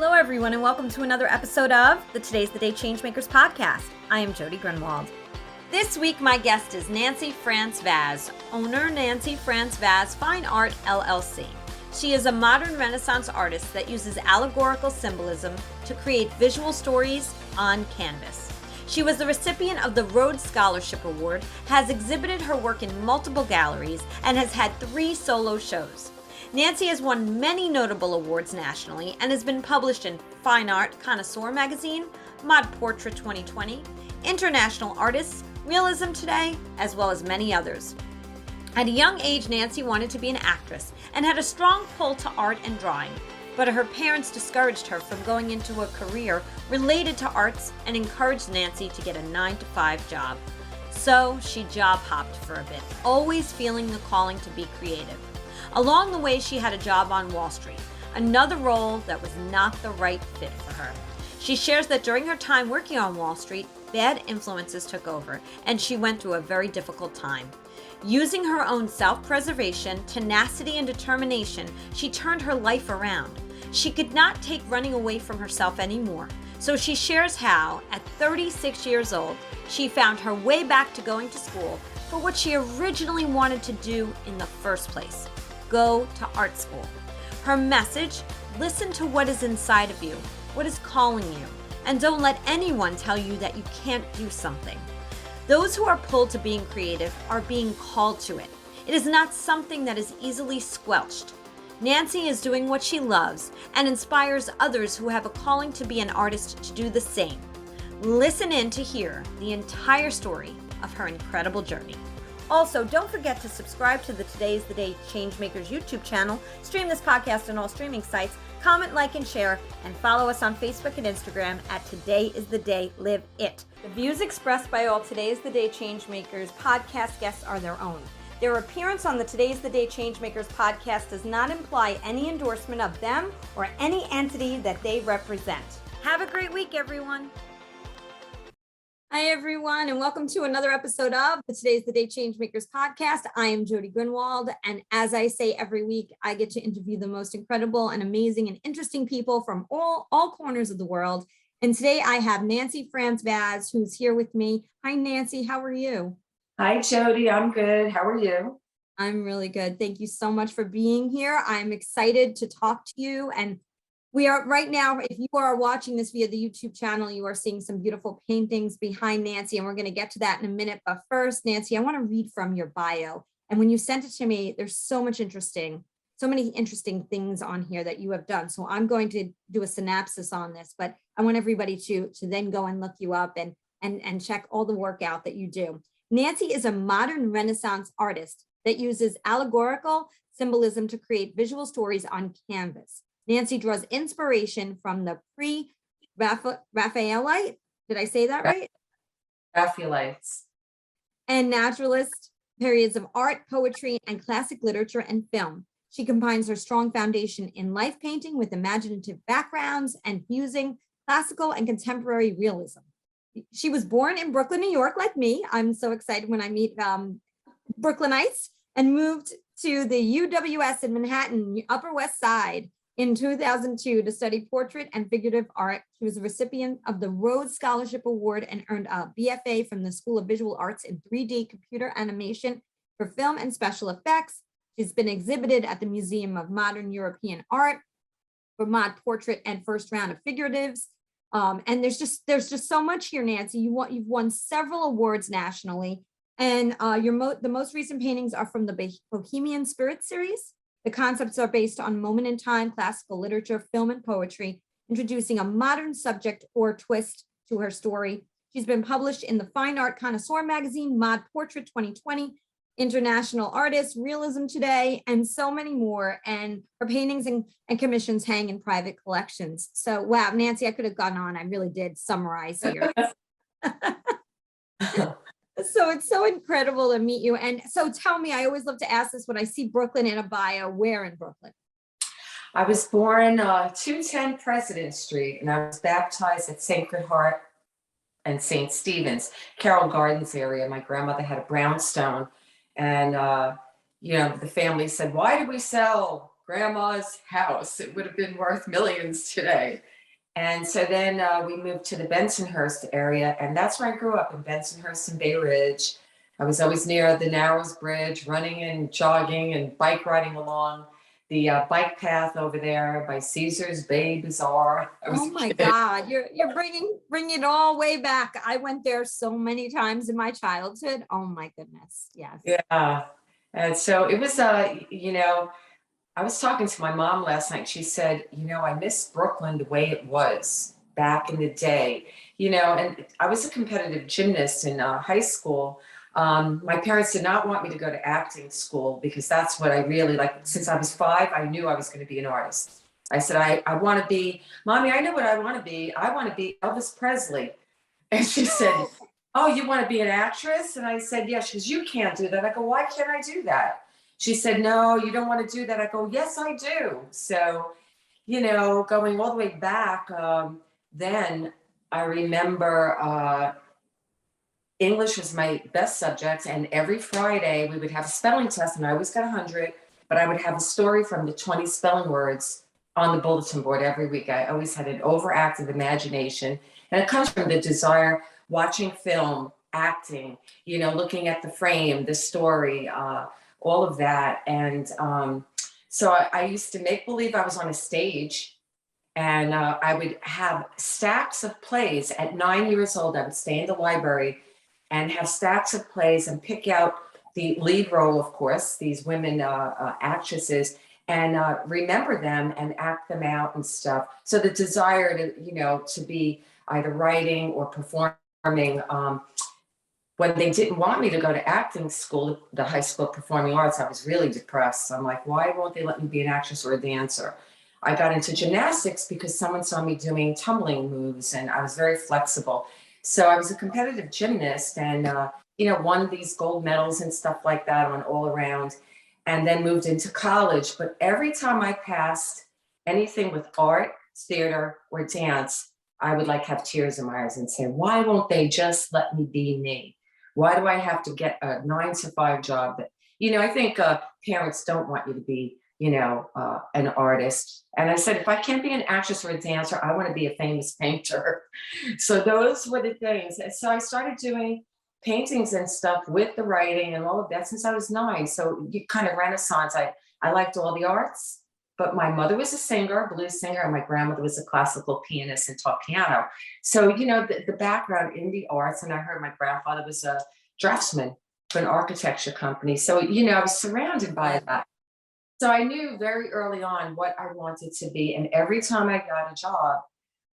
Hello, everyone, and welcome to another episode of the Today's the Day Changemakers podcast. I am Jody Grunwald. This week, my guest is Nanci France-Vaz, owner Nanci France-Vaz Fine Art LLC. She is a modern Renaissance artist that uses allegorical symbolism to create visual stories on canvas. She was the recipient of the Rhodes Scholarship Award, has exhibited her work in multiple galleries, and has had 3 solo shows. Nanci has won many notable awards nationally and has been published in Fine Art Connoisseur Magazine, ModPortrait 2020, International Artists, Realism Today, as well as many others. At a young age, Nanci wanted to be an actress and had a strong pull to art and drawing, but her parents discouraged her from going into a career related to arts and encouraged Nanci to get a 9-to-5 job. So she job hopped for a bit, always feeling the calling to be creative. Along the way, she had a job on Wall Street, another role that was not the right fit for her. She shares that during her time working on Wall Street, bad influences took over, and she went through a very difficult time. Using her own self-preservation, tenacity, and determination, she turned her life around. She could not take running away from herself anymore, so she shares how, at 36 years old, she found her way back to going to school for what she originally wanted to do in the first place. Go to art school. Her message: listen to what is inside of you, what is calling you, and don't let anyone tell you that you can't do something. Those who are pulled to being creative are being called to it. It is not something that is easily squelched. Nanci is doing what she loves and inspires others who have a calling to be an artist to do the same. Listen in to hear the entire story of her incredible journey. Also, don't forget to subscribe to the Today's the Day Changemakers YouTube channel, stream this podcast on all streaming sites, comment, like, and share, and follow us on Facebook and Instagram at Today is the Day Live It. The views expressed by all Today's the Day Changemakers podcast guests are their own. Their appearance on the Today's the Day Changemakers podcast does not imply any endorsement of them or any entity that they represent. Have a great week, everyone. Hi, everyone, and welcome to another episode of the Today's the Day Changemakers podcast. I am Jody Grunwald, and as I say every week, I get to interview the most incredible and amazing and interesting people from all corners of the world. And today I have Nanci France-Vaz, who's here with me. Hi, Nanci. How are you? Hi, Jody. I'm good. How are you? I'm really good. Thank you so much for being here. I'm excited to talk to you. And we are right now, if you are watching this via the YouTube channel, you are seeing some beautiful paintings behind Nanci, and we're going to get to that in a minute. But first, Nanci, I want to read from your bio. And when you sent it to me, there's so many interesting things on here that you have done. So I'm going to do a synopsis on this, but I want everybody to then go and look you up and check all the work out that you do. Nanci is a modern Renaissance artist that uses allegorical symbolism to create visual stories on canvas. Nanci draws inspiration from the pre-Raphaelite, did I say that right? Raphaelites. And naturalist periods of art, poetry, and classic literature and film. She combines her strong foundation in life painting with imaginative backgrounds and fusing classical and contemporary realism. She was born in Brooklyn, New York, like me. I'm so excited when I meet Brooklynites, and moved to the UWS in Manhattan, Upper West Side, in 2002 to study portrait and figurative art. She was a recipient of the Rhodes Scholarship Award and earned a BFA from the School of Visual Arts in 3D computer animation for film and special effects. She's been exhibited at the Museum of Modern European Art for ModPortrait and first round of figuratives. And there's just so much here, Nanci. You've won several awards nationally, and the most recent paintings are from the Bohemian Spirit series. The concepts are based on moment in time, classical literature, film, and poetry, introducing a modern subject or twist to her story. She's been published in the Fine Art Connoisseur Magazine, ModPortrait 2020, International Artists, Realism Today, and so many more. And her paintings and commissions hang in private collections. So, wow, Nanci, I could have gone on. I really did summarize here. So it's so incredible to meet you. And so tell me, I always love to ask this when I see Brooklyn in a bio. Where in Brooklyn? I was born 210 President Street, and I was baptized at Sacred Heart and St. Stephen's, Carroll Gardens area. My grandmother had a brownstone, and the family said, "Why do we sell grandma's house. It would have been worth millions today. And so then we moved to the Bensonhurst area, and that's where I grew up, in Bensonhurst and Bay Ridge. I was always near the Narrows Bridge, running and jogging and bike riding along the bike path over there by Caesar's Bay Bazaar. Oh my God, you're bringing it all way back. I went there so many times in my childhood. Oh my goodness, yes. Yeah, and so it was. I was talking to my mom last night. She said, I miss Brooklyn the way it was back in the day. And I was a competitive gymnast in high school. My parents did not want me to go to acting school because that's what I really like. Since I was 5, I knew I was going to be an artist. I said, I want to be, Mommy, I know what I want to be. I want to be Elvis Presley. And she said, oh, you want to be an actress? And I said, yes. She goes, you can't do that. I go, why can't I do that? She said, no, you don't want to do that. I go, yes, I do. So, going all the way back, then I remember English was my best subject. And every Friday we would have a spelling test, and I always got 100, but I would have a story from the 20 spelling words on the bulletin board every week. I always had an overactive imagination. And it comes from the desire, watching film, acting, looking at the frame, the story, all of that. And so I used to make believe I was on a stage, and I would have stacks of plays. At 9 years old, I would stay in the library and have stacks of plays and pick out the lead role, of course, these women actresses, and remember them and act them out and stuff. So the desire to be either writing or performing. When they didn't want me to go to acting school, the High School of Performing Arts, I was really depressed. I'm like, why won't they let me be an actress or a dancer? I got into gymnastics because someone saw me doing tumbling moves, and I was very flexible. So I was a competitive gymnast, and won these gold medals and stuff like that on all around, and then moved into college. But every time I passed anything with art, theater, or dance, I would have tears in my eyes and say, why won't they just let me be me? Why do I have to get a 9-to-5 job that, I think parents don't want you to be, an artist. And I said, if I can't be an actress or a dancer, I want to be a famous painter. So those were the things. And so I started doing paintings and stuff with the writing and all of that since I was 9. So you kind of Renaissance. I liked all the arts, but my mother was a singer, blues singer, and my grandmother was a classical pianist and taught piano. So, the background in the arts, and I heard my grandfather was a draftsman for an architecture company. So, I was surrounded by that. So I knew very early on what I wanted to be. And every time I got a job,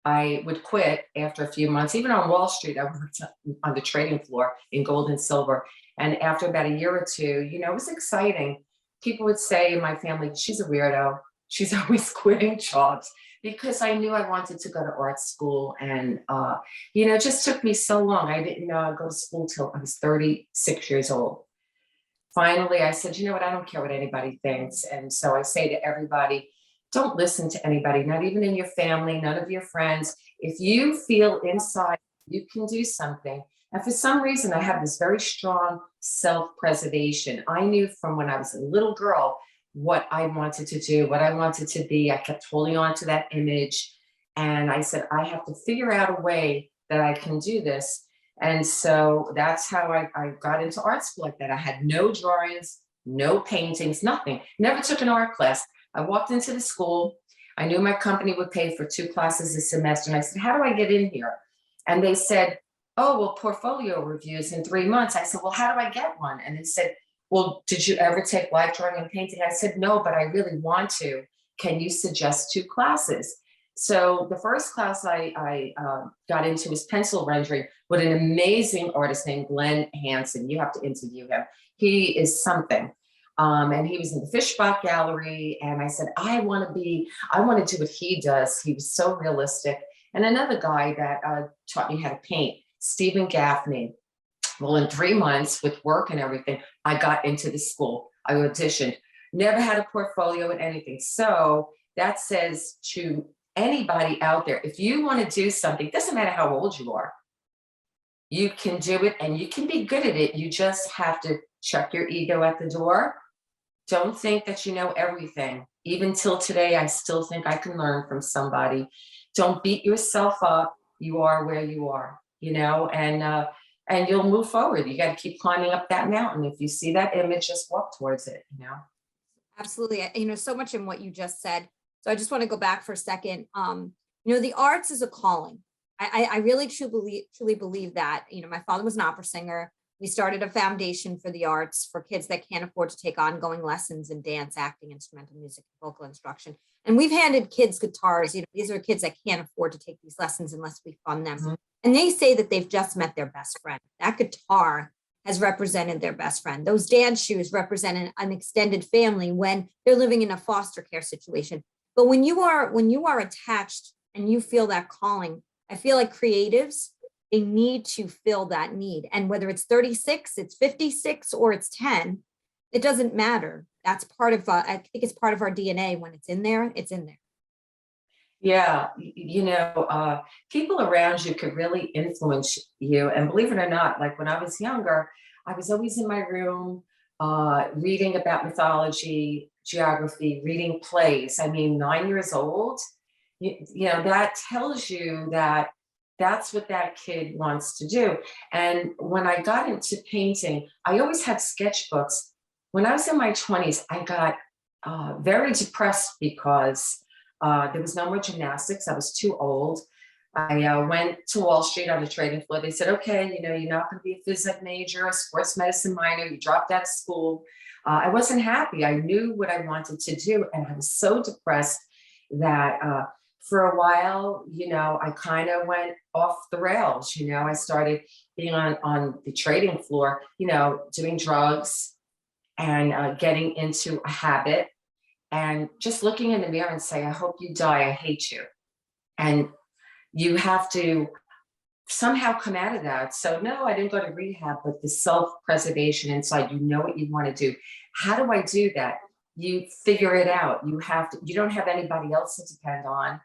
I would quit after a few months. Even on Wall Street, I worked on the trading floor in gold and silver. And after about a year or two, it was exciting. People would say in my family, she's a weirdo. She's always quitting jobs, because I knew I wanted to go to art school. And, it just took me so long. I didn't know I'd go to school till I was 36 years old. Finally, I said, you know what? I don't care what anybody thinks. And so I say to everybody, don't listen to anybody, not even in your family, none of your friends. If you feel inside you can do something. And for some reason, I have this very strong self-preservation. I knew from when I was a little girl what I wanted to do, what I wanted to be. I kept holding on to that image. And I said, I have to figure out a way that I can do this. And so that's how I got into art school like that. I had no drawings, no paintings, nothing. Never took an art class. I walked into the school. I knew my company would pay for 2 classes a semester. And I said, how do I get in here? And they said, oh, well, portfolio reviews in 3 months. I said, well, how do I get one? And they said, well, did you ever take life drawing and painting? I said, no, but I really want to. Can you suggest 2 classes? So the first class I got into was pencil rendering with an amazing artist named Glenn Hansen. You have to interview him. He is something. And he was in the Fishbach Gallery. And I said, I want to do what he does. He was so realistic. And another guy that taught me how to paint, Stephen Gaffney. Well, in 3 months with work and everything, I got into the school. I auditioned, never had a portfolio and anything. So that says to anybody out there, if you want to do something, doesn't matter how old you are, you can do it and you can be good at it. You just have to check your ego at the door. Don't think that you know everything. even till today, I still think I can learn from somebody. Don't beat yourself up. You are where you are, and you'll move forward. You got to keep climbing up that mountain. If you see that image, just walk towards it. Absolutely. So much in what you just said. So I just want to go back for a second. The arts is a calling. I really truly believe that. My father was an opera singer. We started a foundation for the arts for kids that can't afford to take ongoing lessons in dance, acting, instrumental music, vocal instruction. And we've handed kids guitars. These are kids that can't afford to take these lessons unless we fund them. Mm-hmm. And they say that they've just met their best friend. That guitar has represented their best friend. Those dance shoes represent an extended family when they're living in a foster care situation. But when you are attached and you feel that calling, I feel like creatives, they need to fill that need. And whether it's 36, it's 56, or it's 10, it doesn't matter. That's part of, I think it's part of our DNA. When it's in there, it's in there. Yeah. People around you could really influence you. And believe it or not, like when I was younger, I was always in my room, reading about mythology, geography, reading plays. 9 years old, that tells you that that's what that kid wants to do. And when I got into painting, I always had sketchbooks. When I was in my 20s, I got very depressed because there was no more gymnastics. I was too old. I went to Wall Street on the trading floor. They said, okay, you're not going to be a phys ed major, a sports medicine minor. You dropped out of school. I wasn't happy. I knew what I wanted to do. And I was so depressed that for a while, I kind of went off the rails. I started being on the trading floor, doing drugs and getting into a habit and just looking in the mirror and say, I hope you die. I hate you. And you have to somehow come out of that. So no, I didn't go to rehab, but the self-preservation inside, what you want to do. How do I do that? You figure it out. You don't have anybody else to depend on,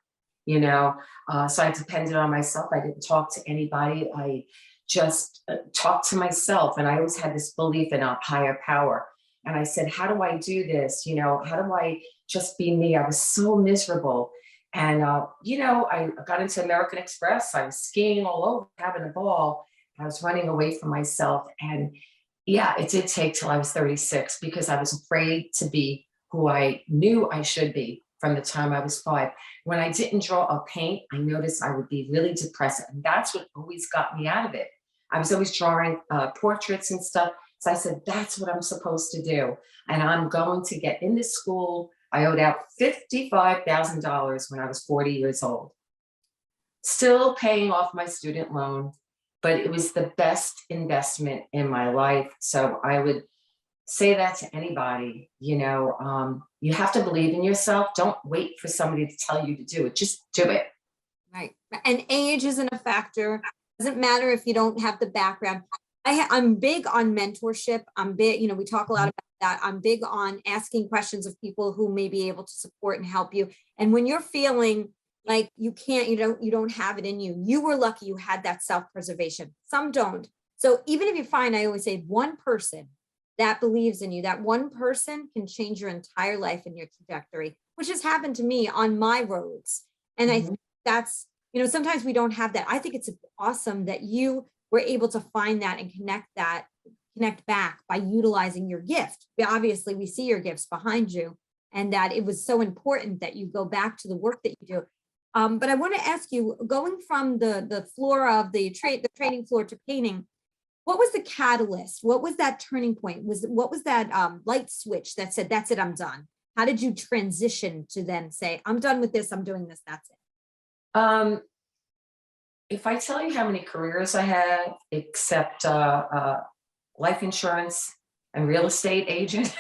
so I depended on myself. I didn't talk to anybody. I just talked to myself. And I always had this belief in a higher power. And I said, how do I do this? How do I just be me? I was so miserable. And, I got into American Express. I was skiing all over, having a ball. I was running away from myself. And yeah, it did take till I was 36 because I was afraid to be who I knew I should be from the time I was 5. When I didn't draw or paint, I noticed I would be really depressed. And that's what always got me out of it. I was always drawing portraits and stuff. So I said, that's what I'm supposed to do. And I'm going to get into school. I owed out $55,000 when I was 40 years old. Still paying off my student loan, but it was the best investment in my life. So I would say that to anybody, you have to believe in yourself. Don't wait for somebody to tell you to do it. Just do it. Right. And age isn't a factor. Doesn't matter if you don't have the background. I'm big on mentorship. I'm big, we talk a lot about that. I'm big on asking questions of people who may be able to support and help you. And when you're feeling like you can't, you don't have it in you, you were lucky you had that self-preservation. Some don't. So even if you find, I always say, one person that believes in you, that one person can change your entire life and your trajectory, which has happened to me on my roads. And I think that's, sometimes we don't have that. I think it's awesome that you were able to find that and connect back by utilizing your gift. Obviously, we see your gifts behind you, and that it was so important that you go back to the work that you do. But I want to ask you, going from the floor of the training floor to painting, what was the catalyst? What was that turning point? What was that light switch that said, that's it, I'm done? How did you transition to then say, I'm done with this, I'm doing this, that's it? If I tell you how many careers I had, except life insurance and real estate agent,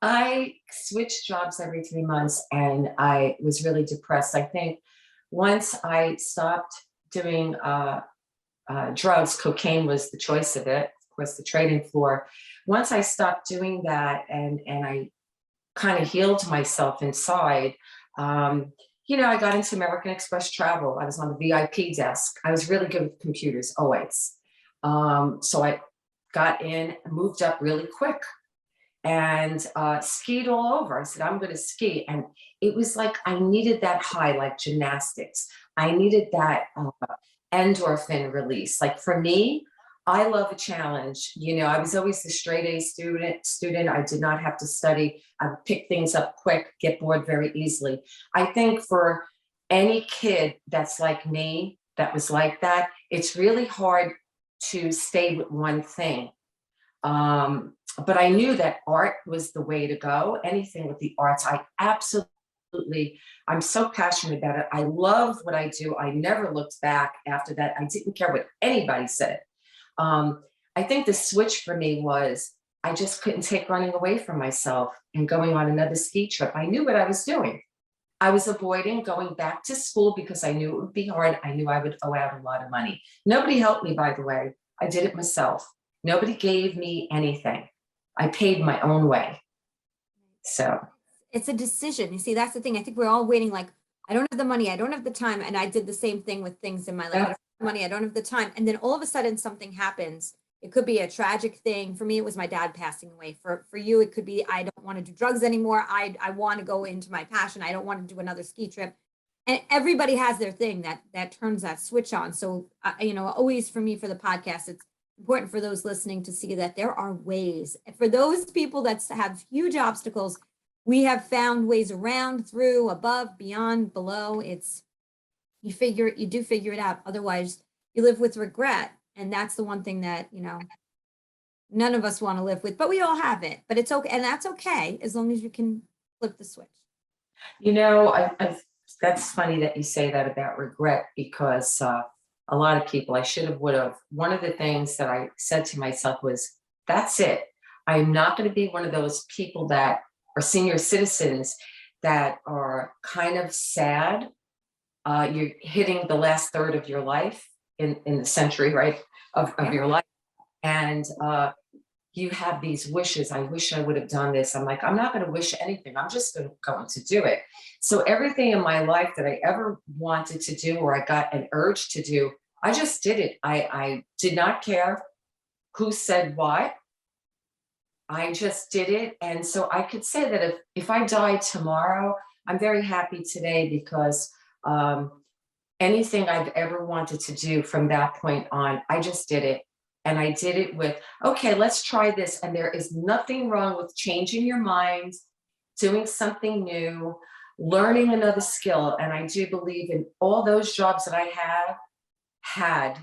I switched jobs every 3 months and I was really depressed. I think once I stopped doing drugs, cocaine was the choice of it, of course, the trading floor. Once I stopped doing that and I kind of healed myself inside, I got into American Express travel. I was on the VIP desk. I was really good with computers, always. So I got in, moved up really quick. and skied all over. I said, I'm going to ski. And it was like I needed that high, like gymnastics. I needed that endorphin release. Like for me, I love a challenge. You know, I was always the straight A student. I did not have to study. I would pick things up quick, get bored very easily. I think for any kid that's like me, that was like that, it's really hard to stay with one thing. But I knew that art was the way to go. Anything with the arts, I absolutely, I'm so passionate about it. I love what I do. I never looked back after that. I didn't care what anybody said. I think the switch for me was I just couldn't take running away from myself and going on another ski trip. I knew what I was doing. I was avoiding going back to school because I knew it would be hard. I knew I would owe out a lot of money. Nobody helped me, by the way. I did it myself. Nobody gave me anything. I paid my own way. So it's a decision. You see, that's the thing. I think we're all waiting, like, I don't have the money, I don't have the time. And I did the same thing with things in my life. I don't have the money, I don't have the time. And then all of a sudden something happens. It could be a tragic thing. For me, it was my dad passing away. For you, it could be, I don't want to do drugs anymore. I want to go into my passion. I don't want to do another ski trip. And everybody has their thing that turns that switch on. So, you know, always for me, for the podcast, it's important for those listening to see that there are ways. For those people that have huge obstacles, we have found ways around, through, above, beyond, below. It's, you do figure it out. Otherwise, you live with regret. And that's the one thing that, you know, none of us want to live with, but we all have it. But it's okay. And that's okay, as long as you can flip the switch. you know, that's funny that you say that about regret, because a lot of people, I should have, would have. One of the things that I said to myself was, that's it. I'm not going to be one of those people that are senior citizens that are kind of sad. You're hitting the last third of your life in the century, right, of your life. And you have these wishes. I wish I would have done this. I'm like, I'm not going to wish anything. I'm just going to do it. So everything in my life that I ever wanted to do, or I got an urge to do, I just did it. I did not care who said what. I just did it. And so I could say that if I died tomorrow, I'm very happy today, because anything I've ever wanted to do from that point on, I just did it. And I did it with, okay, let's try this. And there is nothing wrong with changing your mind, doing something new, learning another skill. And I do believe in all those jobs that I have had,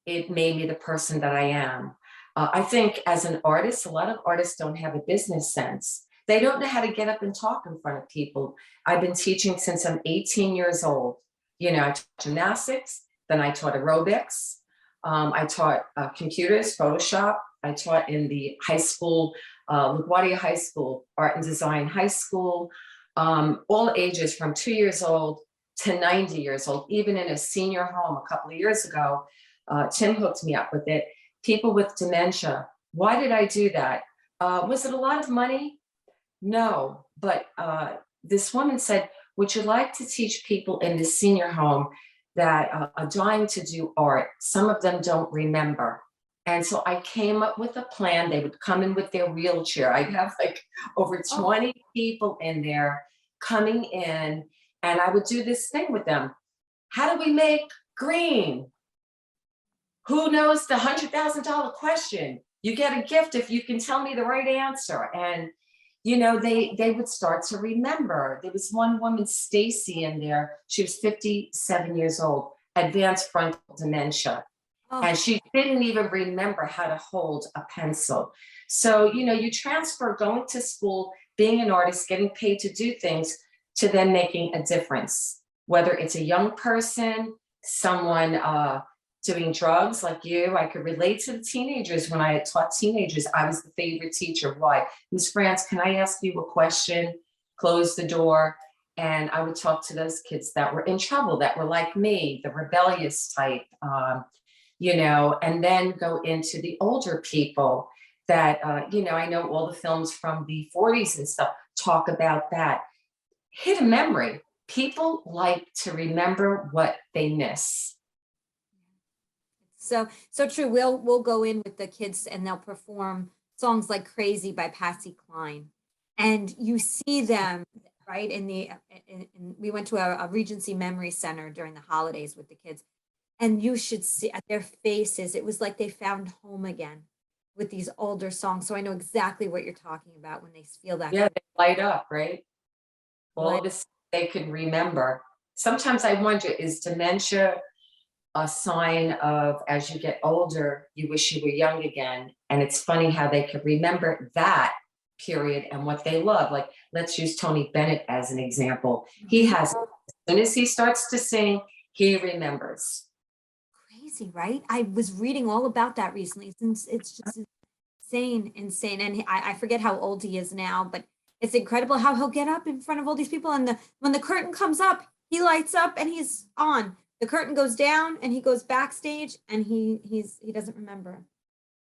it made me the person that I am. I think as an artist, a lot of artists don't have a business sense. They don't know how to get up and talk in front of people. I've been teaching since I'm 18 years old. You know, I taught gymnastics, then I taught aerobics. I taught computers, Photoshop. I taught in the high school, LaGuardia High School, Art and Design High School, all ages from 2 years old to 90 years old, even in a senior home a couple of years ago. Tim hooked me up with it. People with dementia. Why did I do that? Was it a lot of money? No, but this woman said, would you like to teach people in the senior home that are dying to do art? Some of them don't remember. And so I came up with a plan. They would come in with their wheelchair. I'd have like over 20 people in there coming in, and I would do this thing with them. How do we make green? Who knows the $100,000 question? You get a gift if you can tell me the right answer. And you know, they would start to remember. There was one woman, Stacy, in there. She was 57 years old, advanced frontal dementia. And she didn't even remember how to hold a pencil. So, you know, you transfer going to school, being an artist, getting paid to do things, to then making a difference. Whether it's a young person, someone doing drugs like you. I could relate to the teenagers. When I had taught teenagers, I was the favorite teacher. Why? Miss France, can I ask you a question? Close the door. And I would talk to those kids that were in trouble, that were like me, the rebellious type, you know, and then go into the older people that, you know, I know all the films from the 40s and stuff talk about that. Hit a memory. People like to remember what they miss. So true. We'll go in with the kids and they'll perform songs like Crazy by Patsy Cline. And you see them, right, we went to a Regency Memory Center during the holidays with the kids. And you should see at their faces, it was like they found home again with these older songs. So I know exactly what you're talking about when they feel that. Yeah, they light up, right? All Right. of this they could remember. Sometimes I wonder, is dementia a sign of, as you get older, you wish you were young again? And it's funny how they could remember that period and what they love. Like, let's use Tony Bennett as an example. He Mhm. has, as soon as he starts to sing, he remembers. Crazy, right? I was reading all about that recently. It's just insane, insane. And I forget how old he is now, but it's incredible how he'll get up in front of all these people. And when the curtain comes up, he lights up and he's on. The curtain goes down and he goes backstage and he doesn't remember.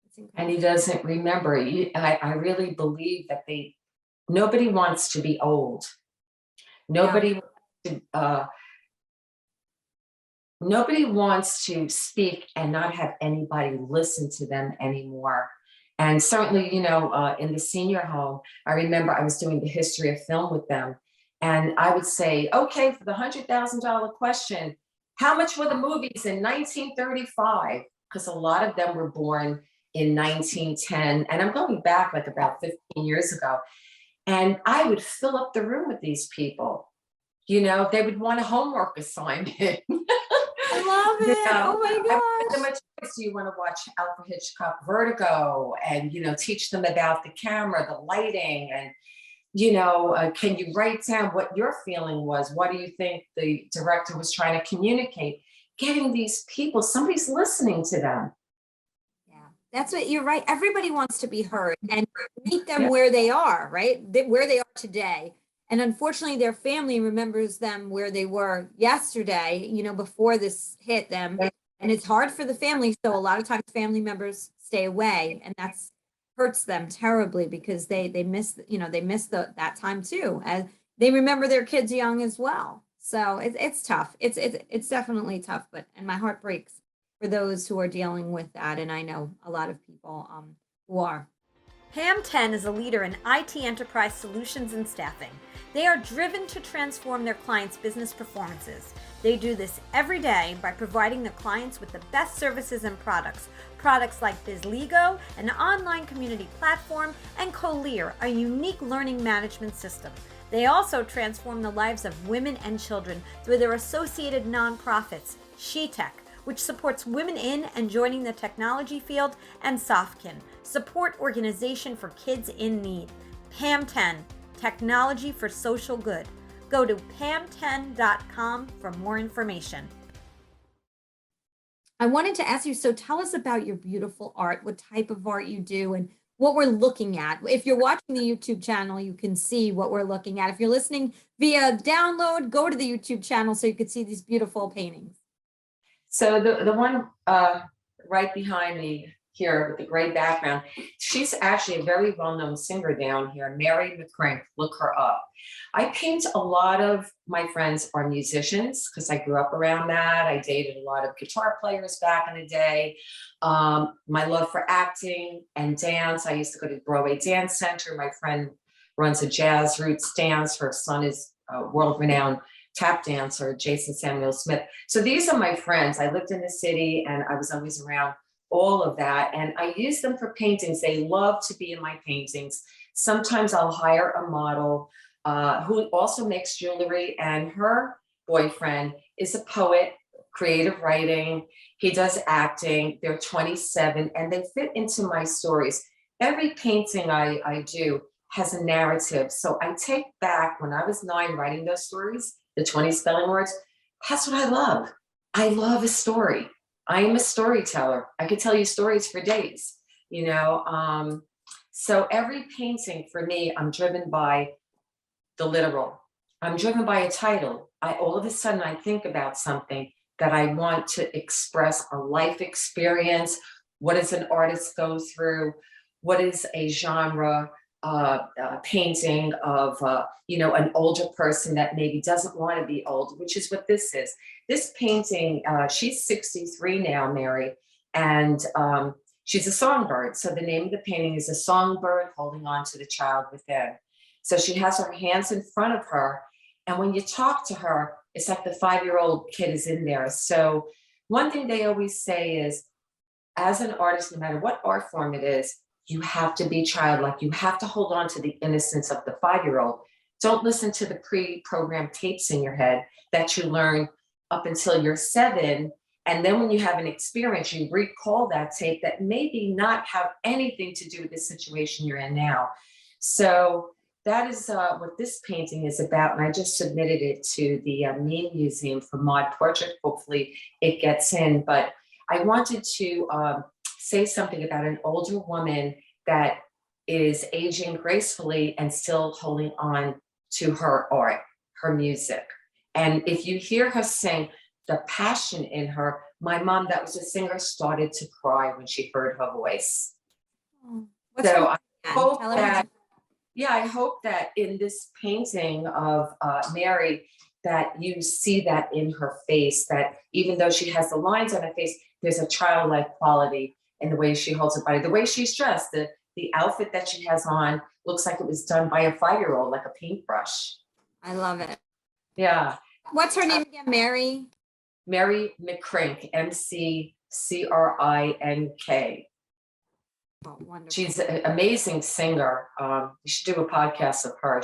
It's And he incredible. doesn't remember. I really believe that nobody wants to be old. Yeah. Nobody wants to, nobody wants to speak and not have anybody listen to them anymore. And certainly, in the senior home, I remember I was doing the history of film with them. And I would say, okay, for the $100,000 question, how much were the movies in 1935? Because a lot of them were born in 1910. And I'm going back like about 15 years ago. And I would fill up the room with these people. They would want a homework assignment. I love it. Oh my I would give them gosh. a choice. Do you want to watch Alfred Hitchcock Vertigo and, teach them about the camera, the lighting, and, can you write down what your feeling was? What do you think the director was trying to communicate? Getting these people, somebody's listening to them. Yeah, that's what you're right. Everybody wants to be heard and meet them Yeah. where they are, right? Where they are today. And unfortunately, their family remembers them where they were yesterday, before this hit them. And it's hard for the family. So a lot of times family members stay away and that's hurts them terribly because they miss, they miss that time too. And they remember their kids young as well. So it's tough. It's definitely tough, and my heart breaks for those who are dealing with that. And I know a lot of people who are. Pam 10 is a leader in IT enterprise solutions and staffing. They are driven to transform their clients' business performances. They do this every day by providing their clients with the best services and products. Products like BizLego, an online community platform, and Colear, a unique learning management system. They also transform the lives of women and children through their associated nonprofits, SheTech, which supports women in and joining the technology field, and Sofkin, support organization for kids in need. Pam 10, technology for social good. Go to pam10.com for more information. I wanted to ask you, so tell us about your beautiful art, what type of art you do, and what we're looking at. If you're watching the YouTube channel, you can see what we're looking at. If you're listening via download, go to the YouTube channel so you can see these beautiful paintings. So the one right behind me here with the gray background, she's actually a very well-known singer down here, Mary McCrink. Look her up. I paint a lot of my friends are musicians because I grew up around that. I dated a lot of guitar players back in the day. My love for acting and dance. I used to go to the Broadway Dance Center. My friend runs a jazz roots dance. Her son is world-renowned tap dancer, Jason Samuel Smith. So these are my friends. I lived in the city and I was always around all of that. And I use them for paintings. They love to be in my paintings. Sometimes I'll hire a model who also makes jewelry, and her boyfriend is a poet, creative writing. He does acting. They're 27 and they fit into my stories. Every painting I do has a narrative. So I take back when I was 9 writing those stories, the 20 spelling words. That's what I love. I love a story. I am a storyteller. I could tell you stories for days, So every painting for me, I'm driven by the literal. I'm driven by a title. All of a sudden I think about something that I want to express, a life experience. What does an artist go through? What is a genre painting of, an older person that maybe doesn't want to be old, which is what this is. This painting, she's 63 now, Mary, and she's a songbird. So the name of the painting is a songbird holding on to the child within. So she has her hands in front of her. And when you talk to her, it's like the 5-year-old kid is in there. So one thing they always say is, as an artist, no matter what art form it is, you have to be childlike. You have to hold on to the innocence of the 5-year-old. Don't listen to the pre-programmed tapes in your head that you learn up until you're 7. And then when you have an experience, you recall that tape that maybe not have anything to do with the situation you're in now. So that is what this painting is about. And I just submitted it to the Meme Museum for ModPortrait. Hopefully it gets in. But I wanted to say something about an older woman that is aging gracefully and still holding on to her art, her music. And if you hear her sing, the passion in her, my mom, that was a singer, started to cry when she heard her voice. So I hope that, I hope that in this painting of Mary, that you see that in her face, that even though she has the lines on her face, there's a childlike quality in the way she holds her body, the way she's dressed, the outfit that she has on looks like it was done by a 5-year-old, like a paintbrush. I love it. Yeah. What's her name again? Mary? Mary McCrink, McCrink. Oh, wonderful. She's an amazing singer. You should do a podcast of her.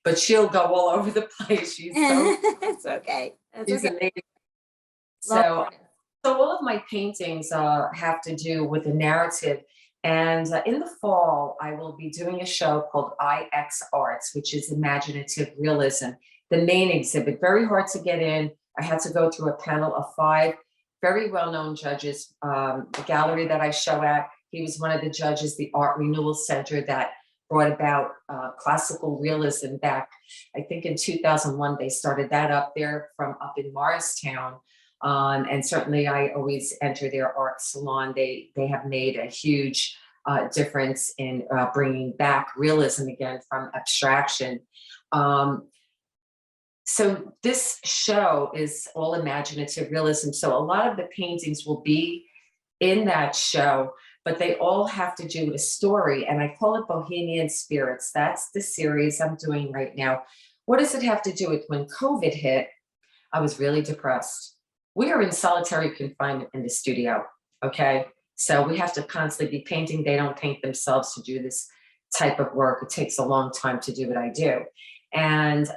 But she'll go all over the place. She's so it's okay. She's okay. amazing. So all of my paintings have to do with a narrative. And in the fall, I will be doing a show called IX Arts, which is imaginative realism. The main exhibit, very hard to get in. I had to go through a panel of 5 very well-known judges. The gallery that I show at, he was one of the judges, the Art Renewal Center that brought about classical realism back, I think in 2001, they started that up there from up in Morristown. And certainly I always enter their art salon. They have made a huge difference in bringing back realism again from abstraction. So this show is all imaginative realism. So a lot of the paintings will be in that show, but they all have to do with a story. And I call it Bohemian Spirits. That's the series I'm doing right now. What does it have to do with when COVID hit? I was really depressed. We are in solitary confinement in the studio, okay? So we have to constantly be painting. They don't paint themselves to do this type of work. It takes a long time to do what I do. And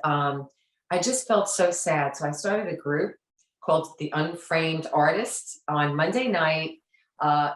I just felt so sad. So I started a group called The Unframed Artists on Monday night.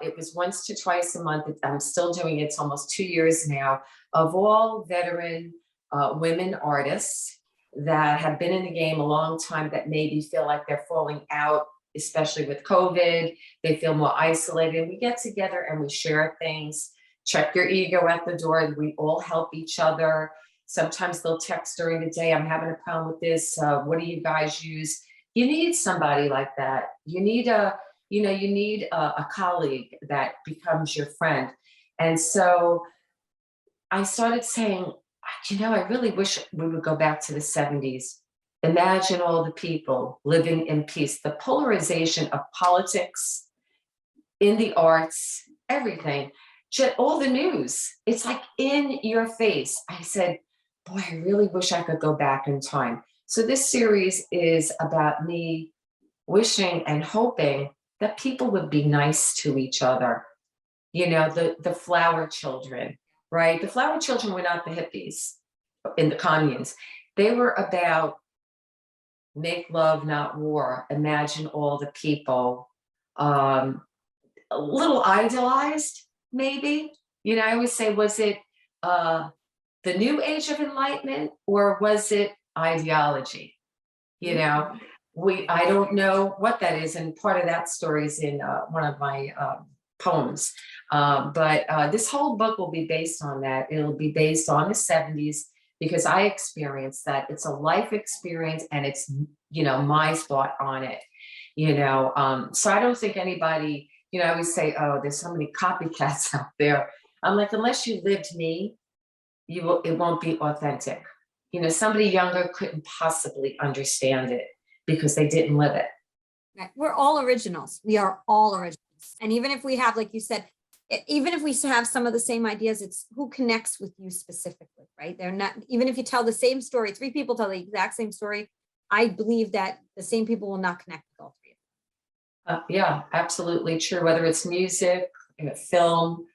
It was once to twice a month. I'm still doing it. It's almost 2 years now, of all veteran women artists that have been in the game a long time that maybe feel like they're falling out, especially with COVID. They feel more isolated. We get together and we share things, check your ego at the door. We all help each other. Sometimes they'll text during the day, I'm having a problem with this. What do you guys use? You need somebody like that. You need a colleague that becomes your friend. And so I started saying, I really wish we would go back to the 70s. Imagine all the people living in peace, the polarization of politics, in the arts, everything, all the news. It's like in your face. I said, boy, I really wish I could go back in time. So this series is about me wishing and hoping that people would be nice to each other. The flower children, right? The flower children were not the hippies in the communes. They were about make love, not war. Imagine all the people, a little idealized, maybe. I always say, was it the new age of enlightenment or was it ideology? I don't know what that is. And part of that story is in one of my poems. But this whole book will be based on that. It'll be based on the 70s because I experienced that. It's a life experience and it's, my thought on it, So I don't think anybody, I always say, oh, there's so many copycats out there. I'm like, unless you lived me, it won't be authentic. Somebody younger couldn't possibly understand it because they didn't live it. Right. We're all originals. We are all originals. And even if we have, like you said, even if we have some of the same ideas, it's who connects with you specifically, right? They're not, even if you tell the same story, three people tell the exact same story, I believe that the same people will not connect with all three of them. Yeah, absolutely true. Whether it's music, film,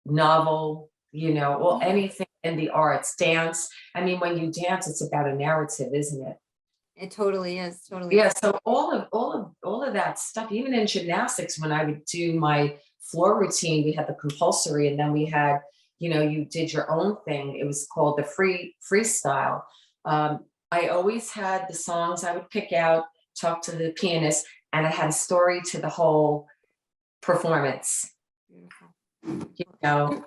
novel, well, anything in the arts, dance. I mean, when you dance, it's about a narrative, isn't it? It totally is. Totally. Yeah. So all of that stuff, even in gymnastics, when I would do my floor routine, we had the compulsory, and then we had, you did your own thing. It was called the freestyle. I always had the songs I would pick out, talk to the pianist, and I had a story to the whole performance. Beautiful.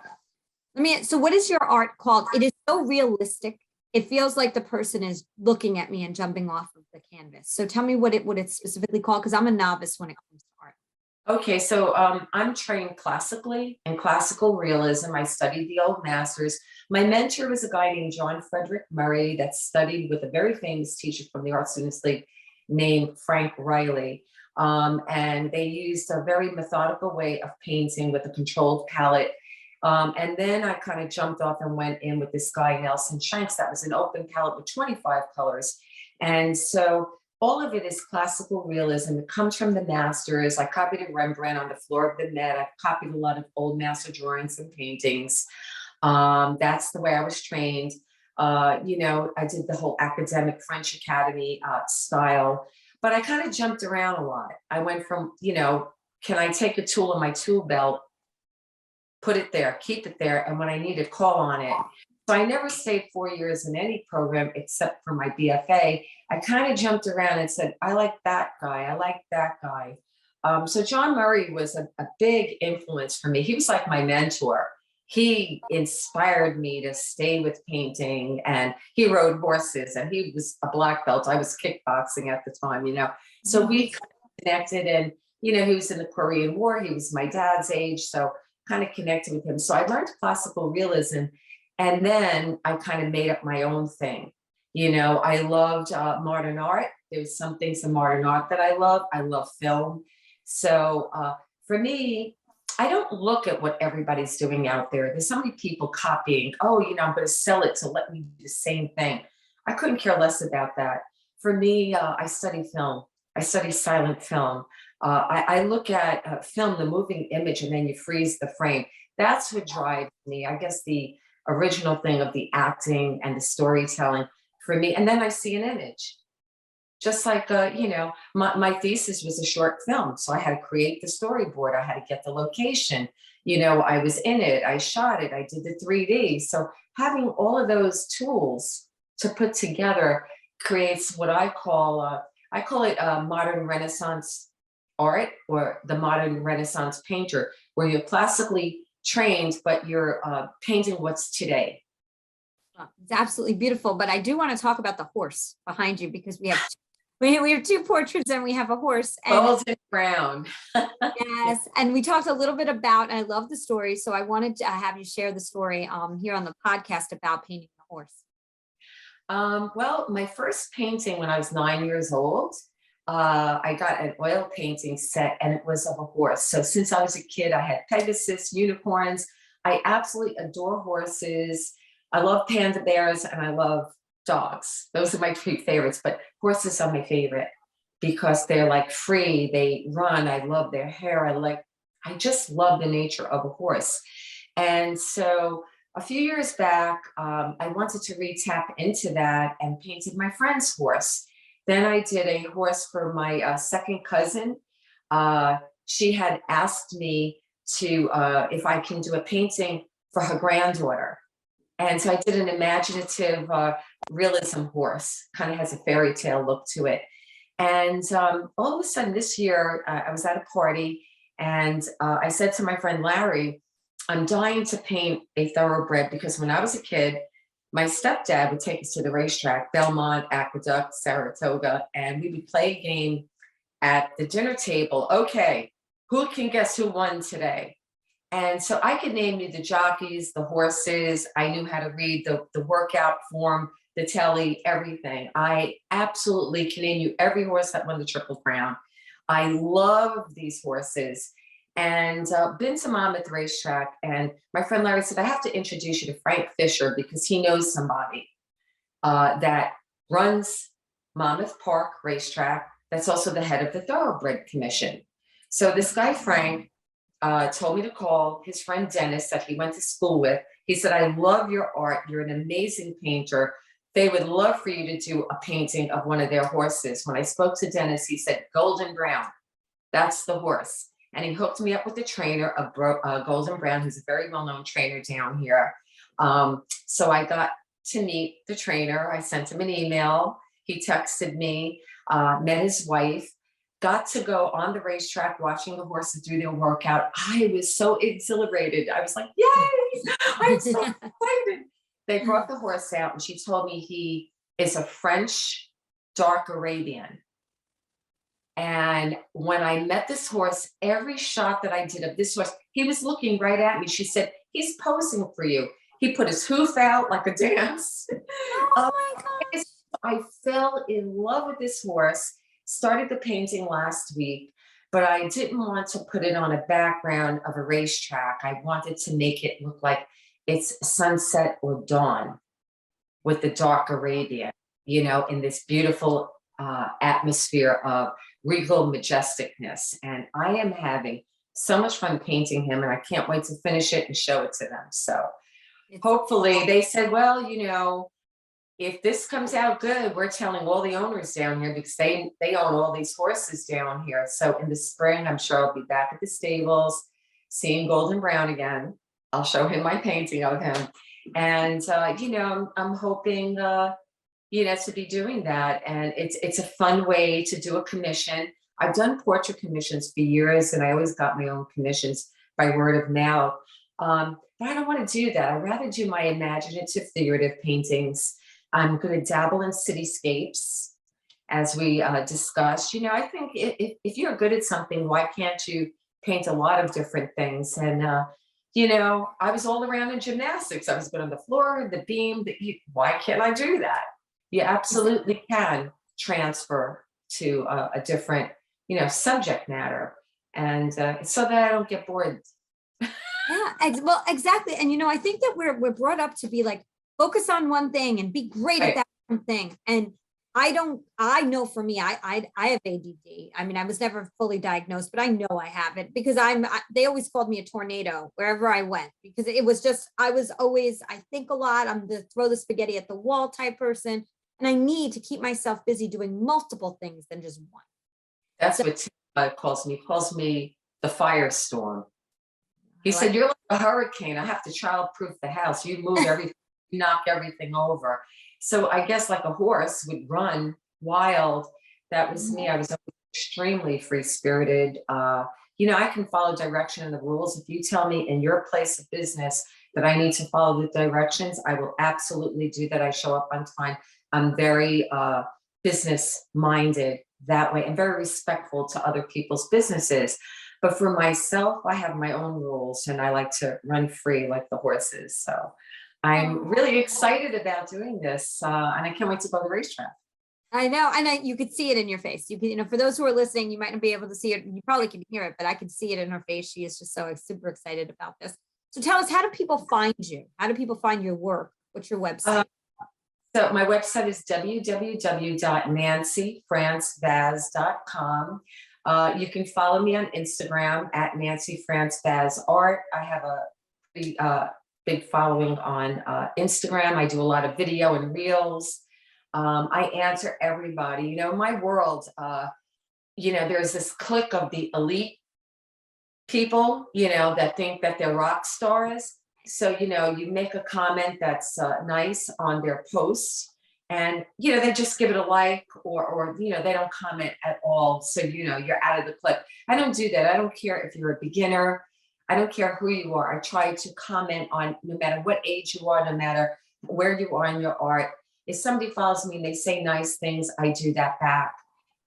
So what is your art called? It is so realistic. It feels like the person is looking at me and jumping off of the canvas. So tell me what it's specifically called, because I'm a novice when it comes to art. Okay, so I'm trained classically in classical realism. I studied the old masters. My mentor was a guy named John Frederick Murray that studied with a very famous teacher from the Art Students League named Frank Riley. And they used a very methodical way of painting with a controlled palette. And then I kind of jumped off and went in with this guy, Nelson Shanks, that was an open palette with 25 colors. And so all of it is classical realism. It comes from the masters. I copied a Rembrandt on the floor of the Met. I copied a lot of old master drawings and paintings. That's the way I was trained. I did the whole academic French Academy style, but I kind of jumped around a lot. I went from, can I take a tool in my tool belt, put it there, keep it there, and when I need to call on it. So I never stayed 4 years in any program except for my BFA. I kind of jumped around and said, I like that guy, I like that guy. So John Murray was a big influence for me. He was like my mentor. He inspired me to stay with painting, and he rode horses, and he was a black belt. I was kickboxing at the time, So we connected, and, he was in the Korean War. He was my dad's age. So kind of connected with him. So I learned classical realism, and then I kind of made up my own thing. I loved modern art. There's some things in modern art that I love. I love film. So for me, I don't look at what everybody's doing out there. There's so many people copying. Oh, I'm going to sell it, so let me do the same thing. I couldn't care less about that. For me, I study film. I study silent film. I look at film, the moving image, and then you freeze the frame. That's what drives me. I guess the original thing of the acting and the storytelling for me. And then I see an image. Just like, my thesis was a short film. So I had to create the storyboard. I had to get the location. I was in it. I shot it. I did the 3D. So having all of those tools to put together creates what I call it modern Renaissance art, or the modern Renaissance painter, where you're classically trained, but you're painting what's today. It's absolutely beautiful. But I do want to talk about the horse behind you, because we have two portraits and we have a horse. Golden brown. Yes. And we talked a little bit about, and I love the story. So I wanted to have you share the story here on the podcast about painting the horse. Well, my first painting when I was 9 years old, I got an oil painting set, and it was of a horse. So since I was a kid, I had Pegasus, unicorns. I absolutely adore horses. I love panda bears, and I love dogs. Those are my three favorites, but horses are my favorite because they're like free. They run. I love their hair. I just love the nature of a horse. And so a few years back, I wanted to re-tap into that and painted my friend's horse. Then I did a horse for my second cousin. She had asked me to, if I can do a painting for her granddaughter. And so I did an imaginative realism horse, kind of has a fairy tale look to it. And all of a sudden this year, I was at a party, and I said to my friend Larry, I'm dying to paint a thoroughbred, because when I was a kid, my stepdad would take us to the racetrack, Belmont, Aqueduct, Saratoga, and we would play a game at the dinner table. Okay, who can guess who won today? And so I could name you the jockeys, the horses. I knew how to read the workout form, the telly, everything. I absolutely can name you every horse that won the Triple Crown. I love these horses. and been to mom at the racetrack. And my friend Larry said, I have to introduce you to Frank Fisher because he knows somebody that runs Monmouth Park Racetrack. That's also the head of the Thoroughbred Commission. So this guy, Frank, told me to call his friend Dennis that he went to school with. He said, I love your art. You're an amazing painter. They would love for you to do a painting of one of their horses. When I spoke to Dennis, he said, Golden Brown, that's the horse. And he hooked me up with the trainer of Golden Brown, who's a very well-known trainer down here. So I got to meet the trainer. I sent him an email. He texted me, met his wife, got to go on the racetrack watching the horses do their workout. I was so exhilarated. I was like, yay, I'm so excited. They brought the horse out and she told me he is a French dark Arabian. And when I met this horse, every shot that I did of this horse, he was looking right at me. She said, he's posing for you. He put his hoof out like a dance. Oh my gosh. I fell in love with this horse, started the painting last week, but I didn't want to put it on a background of a racetrack. I wanted to make it look like it's sunset or dawn with the dark Arabian, you know, in this beautiful atmosphere of regal majesticness. And I am having so much fun painting him, and I can't wait to finish it and show it to them. So hopefully they said, well, you know, if this comes out good, we're telling all the owners down here because they own all these horses down here. So in the spring, I'm sure I'll be back at the stables, seeing Golden Brown again. I'll show him my painting of him. And, you know, I'm hoping, you know, to be doing that. And it's a fun way to do a commission. I've done portrait commissions for years, and I always got my own commissions by word of mouth. But I don't want to do that. I'd rather do my imaginative, figurative paintings. I'm going to dabble in cityscapes, as we discussed. You know, I think if you're good at something, why can't you paint a lot of different things? And, you know, I was all around in gymnastics. I was good on the floor, the beam, why can't I do that? You absolutely can transfer to a different, you know, subject matter. And so that I don't get bored. Yeah, well, exactly. And, you know, I think that we're brought up to be like, focus on one thing and be great at that one thing. And I know for me, I have ADD. I mean, I was never fully diagnosed, but I know I have it because they always called me a tornado wherever I went, because it was just, I think a lot. I'm the throw the spaghetti at the wall type person. And I need to keep myself busy doing multiple things than just one. That's what Tim calls me the firestorm. He said, you're like a hurricane. I have to childproof the house. You move everything, you knock everything over. So I guess like a horse would run wild. That was me. I was extremely free-spirited. You know, I can follow direction and the rules. If you tell me in your place of business that I need to follow the directions, I will absolutely do that. I show up on time. I'm very business-minded that way and very respectful to other people's businesses. But for myself, I have my own rules and I like to run free like the horses. So I'm really excited about doing this. And I can't wait to go to the racetrack. I know. And you could see it in your face. You can, you know, for those who are listening, you might not be able to see it. You probably can hear it, but I can see it in her face. She is just so super excited about this. So tell us, how do people find you? How do people find your work? What's your website? So my website is www.nancifrancevaz.com. You can follow me on Instagram at Nanci France-Vaz Art. I have a pretty big following on Instagram. I do a lot of video and reels. I answer everybody. You know, my world, you know, there's this clique of the elite people, you know, that think that they're rock stars. So, you know, you make a comment that's nice on their posts and, you know, they just give it a like or, you know, they don't comment at all. So, you know, you're out of the clip. I don't do that. I don't care if you're a beginner. I don't care who you are. I try to comment on no matter what age you are, no matter where you are in your art. If somebody follows me and they say nice things, I do that back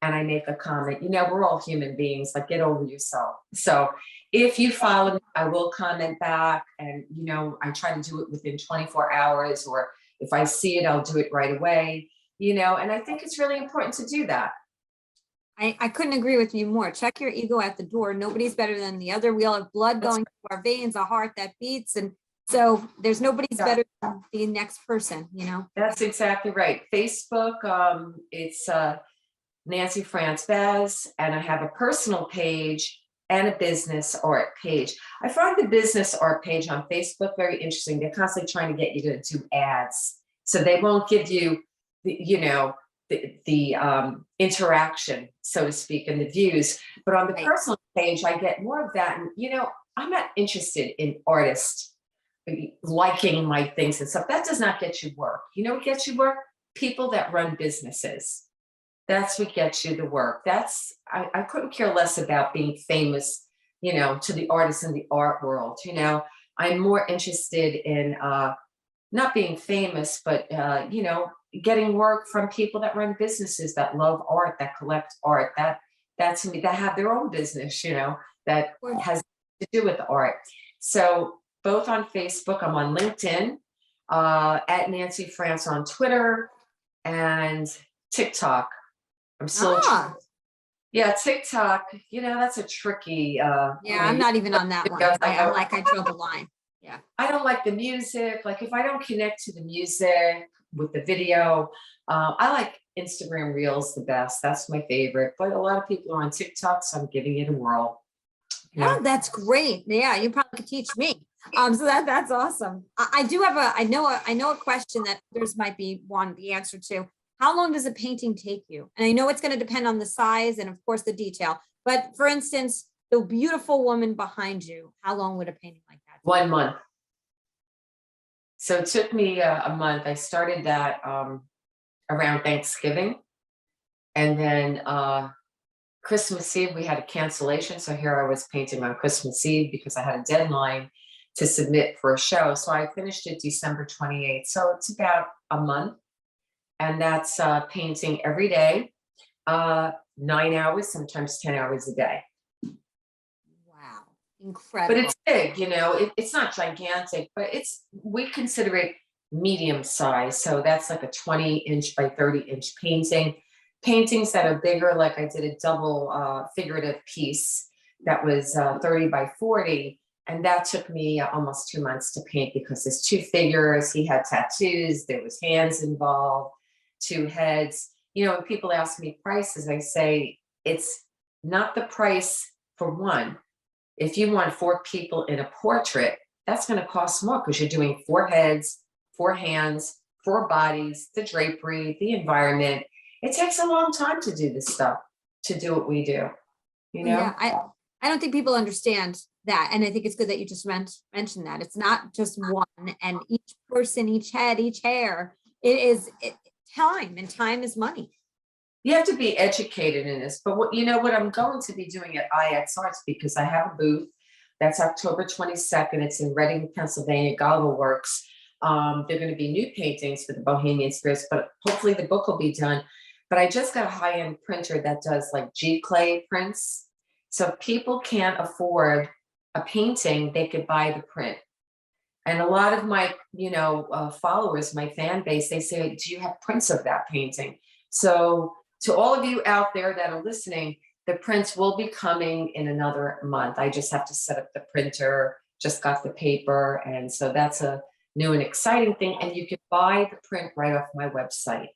and I make a comment. You know, we're all human beings, like get over yourself. So if you follow me, I will comment back and, you know, I try to do it within 24 hours or if I see it, I'll do it right away, you know, and I think it's really important to do that. I couldn't agree with you more. Check your ego at the door. Nobody's better than the other. We all have blood going through our veins, a heart that beats. And so there's nobody's better than the next person, you know? That's exactly right. Facebook, it's Nanci France-Vaz, and I have a personal page and a business art page. I find the business art page on Facebook very interesting. They're constantly trying to get you to do ads. So they won't give you, the interaction, so to speak, and the views. But on the personal page, I get more of that. And, I'm not interested in artists liking my things and stuff. That does not get you work. You know what gets you work? People that run businesses. That's what gets you the work. I couldn't care less about being famous, to the artists in the art world. I'm more interested in not being famous, but, getting work from people that run businesses, that love art, that collect art, that to me, that have their own business, that has to do with art. So both on Facebook, I'm on LinkedIn, at Nanci France on Twitter, and TikTok. I'm still, TikTok, that's a tricky, I'm not even on that one. I draw the line. Yeah. I don't like the music. Like if I don't connect to the music with the video, I like Instagram Reels the best. That's my favorite. But a lot of people are on TikTok, so I'm giving it a whirl. Oh, that's great. Yeah, you probably could teach me. So that's awesome. I do have I know a question that others might be wanting the answer to. How long does a painting take you? And I know it's going to depend on the size and of course the detail, but for instance, the beautiful woman behind you, how long would a painting like that take? 1 month. So it took me a month. I started that around Thanksgiving. And then Christmas Eve, we had a cancellation. So here I was painting on Christmas Eve because I had a deadline to submit for a show. So I finished it December 28th. So it's about a month. And that's painting every day, 9 hours, sometimes 10 hours a day. Wow, incredible. But it's big, it's not gigantic, but we consider it medium size. So that's like a 20-inch by 30-inch painting. Paintings that are bigger, like I did a double figurative piece that was 30 by 40. And that took me almost 2 months to paint because there's 2 figures. He had tattoos, there was hands involved, 2 heads. When people ask me prices, I say, it's not the price for one. If you want 4 people in a portrait, that's going to cost more because you're doing 4 heads, 4 hands, 4 bodies, the drapery, the environment. It takes a long time to do this stuff, to do what we do, Yeah, I don't think people understand that. And I think it's good that you just mentioned that. It's not just one, and each person, each head, each hair, it is time, and time is money. You have to be educated in this. But what I'm going to be doing at IX Arts, because I have a booth, that's October 22nd. It's in Reading, Pennsylvania, Goggle Works. They're going to be new paintings for the Bohemian spirits, but hopefully the book will be done. But I just got a high-end printer that does like G clay prints. So if people can't afford a painting, they could buy the print. And a lot of my, followers, my fan base, they say, do you have prints of that painting? So to all of you out there that are listening, the prints will be coming in another month. I just have to set up the printer, just got the paper. And so that's a new and exciting thing. And you can buy the print right off my website.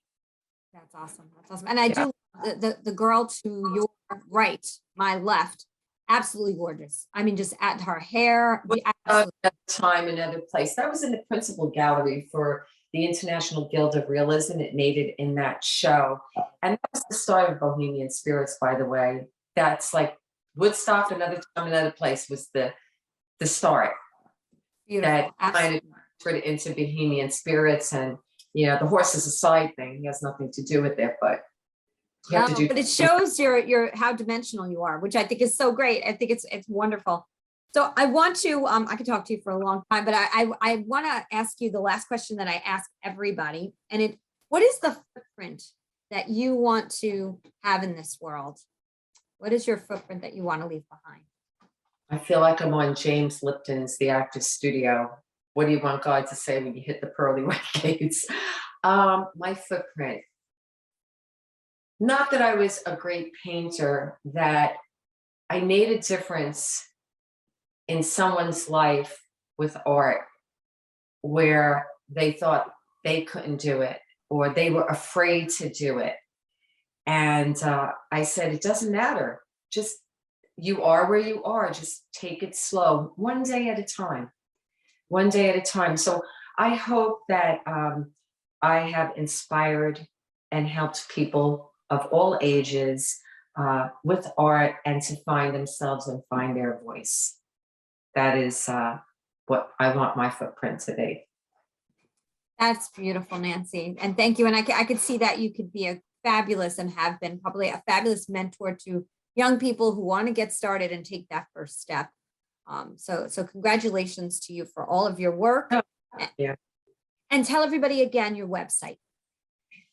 That's awesome. That's awesome. And I do the girl to your right, my left, absolutely gorgeous. I mean, just at her hair. Another time, another place. That was in the principal gallery for the International Guild of Realism. It made it in that show. And that was the start of Bohemian Spirits, by the way. That's like Woodstock, another time, another place was the start. Beautiful. That Absolutely. kind of turned into Bohemian Spirits. And, the horse is a side thing. He has nothing to do with it, but you have to do. But it shows your how dimensional you are, which I think is so great. I think it's wonderful. So I want to, I could talk to you for a long time, but I want to ask you the last question that I ask everybody. And what is the footprint that you want to have in this world? What is your footprint that you want to leave behind? I feel like I'm on James Lipton's The Actors Studio. What do you want God to say when you hit the pearly white gates? My footprint. not that I was a great painter, that I made a difference in someone's life with art where they thought they couldn't do it or they were afraid to do it. And I said, it doesn't matter. Just you are where you are. Just take it slow, one day at a time, one day at a time. So I hope that I have inspired and helped people of all ages with art and to find themselves and find their voice. That is what I want my footprint to be. That's beautiful, Nanci. And thank you. And I could see that you could be a fabulous and have been probably a fabulous mentor to young people who want to get started and take that first step. So congratulations to you for all of your work. Yeah. And tell everybody again your website.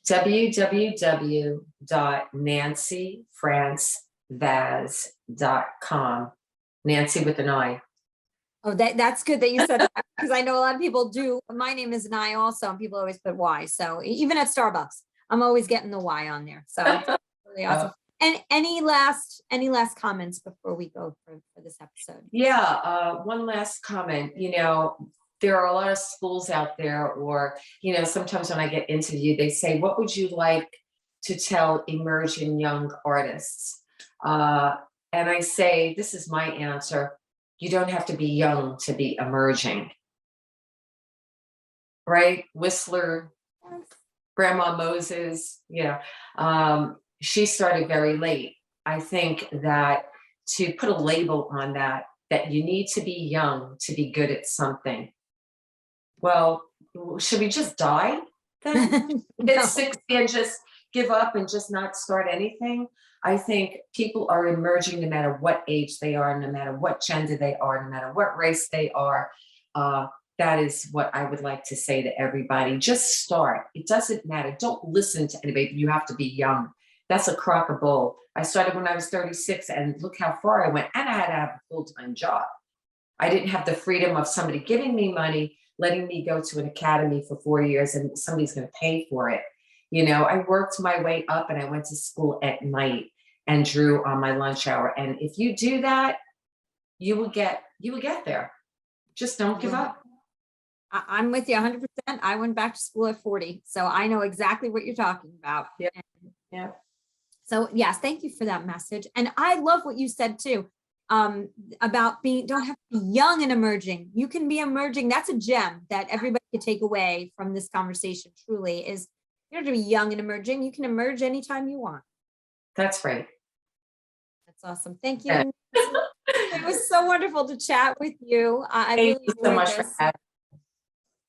www.nancifrancevaz.com. Nanci with an I. Oh, that's good that you said that, because I know a lot of people do. My name is an I also, and people always put Y. So even at Starbucks, I'm always getting the Y on there. So it's really awesome. And any last comments before we go for this episode? Yeah, one last comment. There are a lot of schools out there, or sometimes when I get interviewed, they say, "What would you like to tell emerging young artists?" And I say, this is my answer. You don't have to be young to be emerging, right? Whistler, Grandma Moses, she started very late. I think that to put a label on that you need to be young to be good at something. Well, should we just die then? At 60 and just give up and just not start anything? I think people are emerging no matter what age they are, no matter what gender they are, no matter what race they are. That is what I would like to say to everybody. Just start. It doesn't matter. Don't listen to anybody. You have to be young. That's a crock of bull. I started when I was 36, and look how far I went. And I had to have a full-time job. I didn't have the freedom of somebody giving me money, letting me go to an academy for 4 years, and somebody's going to pay for it. I worked my way up, and I went to school at night and drew on my lunch hour. And if you do that, you will get there. Just don't give up. I'm with you 100%. I went back to school at 40, so I know exactly what you're talking about. Yeah. Yeah. So yes, thank you for that message. And I love what you said too, about don't have to be young and emerging. You can be emerging. That's a gem that everybody could take away from this conversation. Truly, is you don't have to be young and emerging. You can emerge anytime you want. That's right. That's awesome. Thank you. It was so wonderful to chat with you. I Thank really you so much this. for having me.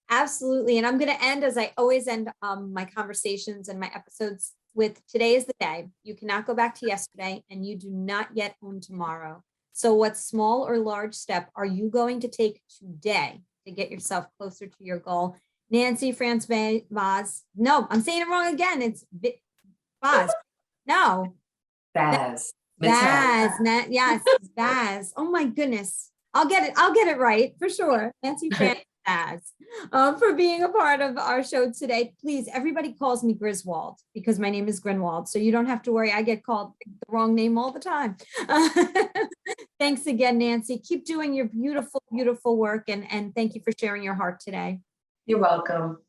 Absolutely. And I'm going to end, as I always end my conversations and my episodes, with today is the day. You cannot go back to yesterday, and you do not yet own tomorrow. So what small or large step are you going to take today to get yourself closer to your goal? Nanci France-Vaz. No, I'm saying it wrong again. It's Vaz. No. Vaz. Vaz. Yes, Vaz. Oh my goodness. I'll get it right for sure. Nanci France-Vaz. For being a part of our show today. Please, everybody calls me Griswold because my name is Grinwald. So you don't have to worry. I get called the wrong name all the time. Thanks again, Nanci. Keep doing your beautiful, beautiful work. And thank you for sharing your heart today. You're welcome.